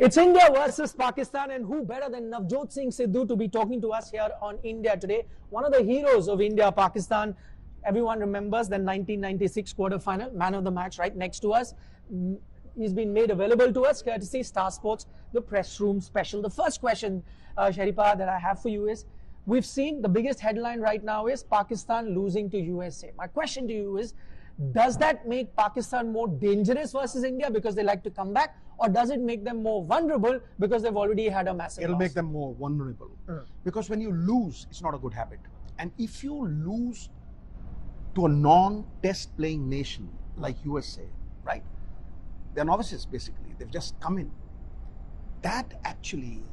It's India versus Pakistan, and who better than Navjot Singh Sidhu to be talking to us here on India Today. One of the heroes of India-Pakistan. Everyone remembers the 1996 quarter-final, man of the match right next to us. He's been made available to us courtesy Star Sports, the press room special. The first question, Sharipa, that I have for you is, we've seen the biggest headline right now is Pakistan losing to USA. My question to you is, does that make Pakistan more dangerous versus India because they like to come back, or does it make them more vulnerable because they've already had a massive loss? It'll make them more vulnerable. Because when you lose, it's not a good habit. And if you lose to a non-test playing nation like USA, right? They're novices basically. They've just come in. That actually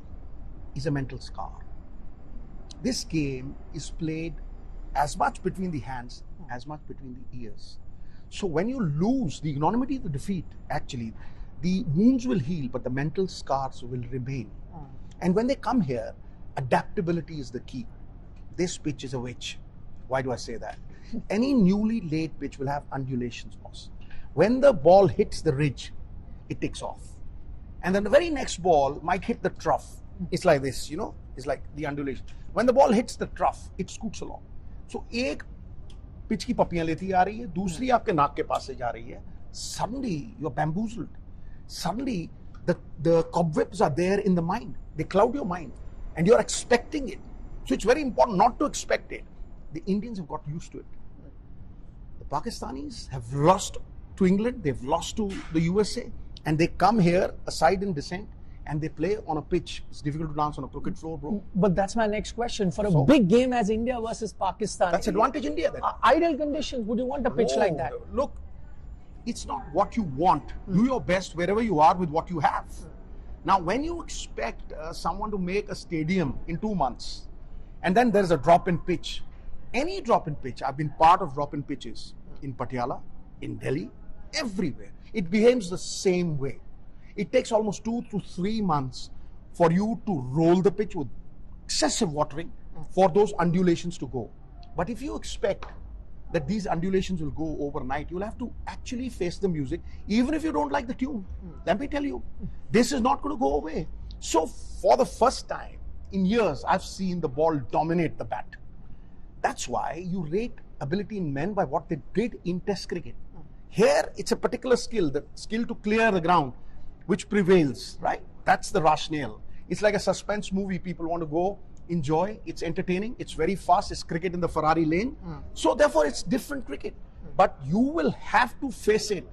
is a mental scar. This game is played as much between the hands, as much between the ears. So when you lose, the ignominy of the defeat, actually, the wounds will heal, but the mental scars will remain. And when they come here, adaptability is the key. This pitch is a witch. Why do I say that? Any newly laid pitch will have undulations, boss. When the ball hits the ridge, it takes off. And then the very next ball might hit the trough. It's like this, you know, it's like the undulation. When the ball hits the trough, it scoots along. So एक pitch की पपियां लेती आ रही है, दूसरी आपके नाक के पास से जा रही है. Suddenly you're bamboozled. Suddenly the cobwebs are there in the mind. They cloud your mind, and you're expecting it. So it's very important not to expect it. The Indians have got used to it. The Pakistanis have lost to England, they've lost to the USA, and they come here aside in descent, and they play on a pitch. It's difficult to dance on a crooked floor, bro. But that's my next question. For a big game as India versus Pakistan, that's advantage India then. Ideal conditions, would you want a pitch like that? Look, it's not what you want. Do your best wherever you are with what you have. Now, when you expect someone to make a stadium in 2 months, and then there's a drop in pitch, any drop in pitch, I've been part of drop in pitches in Patiala, in Delhi, everywhere. It behaves the same way. It takes almost 2 to 3 months for you to roll the pitch with excessive watering for those undulations to go. But if you expect that these undulations will go overnight, you'll have to actually face the music, even if you don't like the tune. Let me tell you, this is not going to go away. So for the first time in years, I've seen the ball dominate the bat. That's why you rate ability in men by what they did in Test cricket. Here, it's a particular skill, the skill to clear the ground, which prevails, right? That's the rationale. It's like a suspense movie. People want to go, enjoy. It's entertaining. It's very fast. It's cricket in the Ferrari lane. So therefore, it's different cricket. But you will have to face it.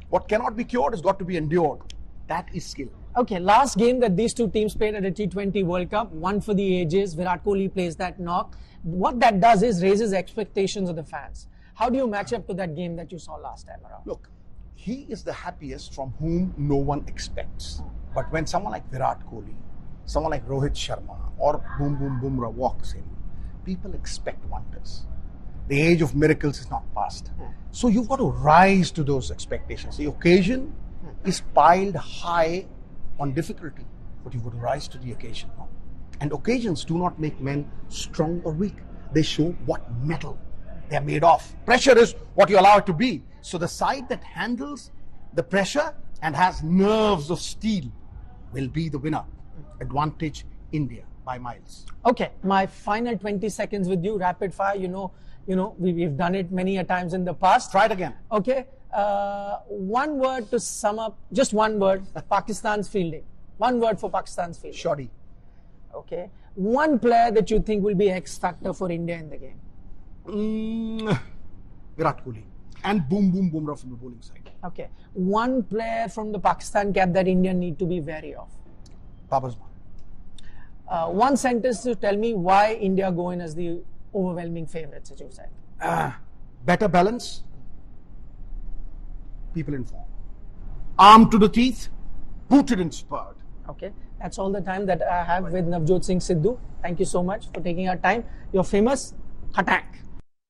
What cannot be cured has got to be endured. That is skill. Okay, last game that these two teams played at a T20 World Cup, one for the ages. Virat Kohli plays that knock. What that does is raises expectations of the fans. How do you match up to that game that you saw last time around? Look, he is the happiest from whom no one expects. But when someone like Virat Kohli, someone like Rohit Sharma or Boom Boom Bumrah walks in, people expect wonders. The age of miracles is not past. So you've got to rise to those expectations. The occasion is piled high on difficulty, but you've got to rise to the occasion. No? And occasions do not make men strong or weak. They show what metal they're made of. Pressure is what you allow it to be. So the side that handles the pressure and has nerves of steel will be the winner. Advantage India by miles. Okay, my final 20 seconds with you, rapid fire. You know, we've done it many a times in the past. Try it again. Okay, one word to sum up, just one word, Pakistan's fielding. One word for Pakistan's fielding. Shoddy. Okay, one player that you think will be X factor for India in the game. Virat Kohli and Boom Boom Bumrah from the bowling side. Okay, one player from the Pakistan camp that India need to be wary of. Babar's one sentence to tell me why India go in as the overwhelming favourites, as you said. Better balance, people in form, armed to the teeth, booted and spurred. Okay, that's all the time that I have with Navjot Singh Sidhu. Thank you so much for taking our time. You're famous. Attack.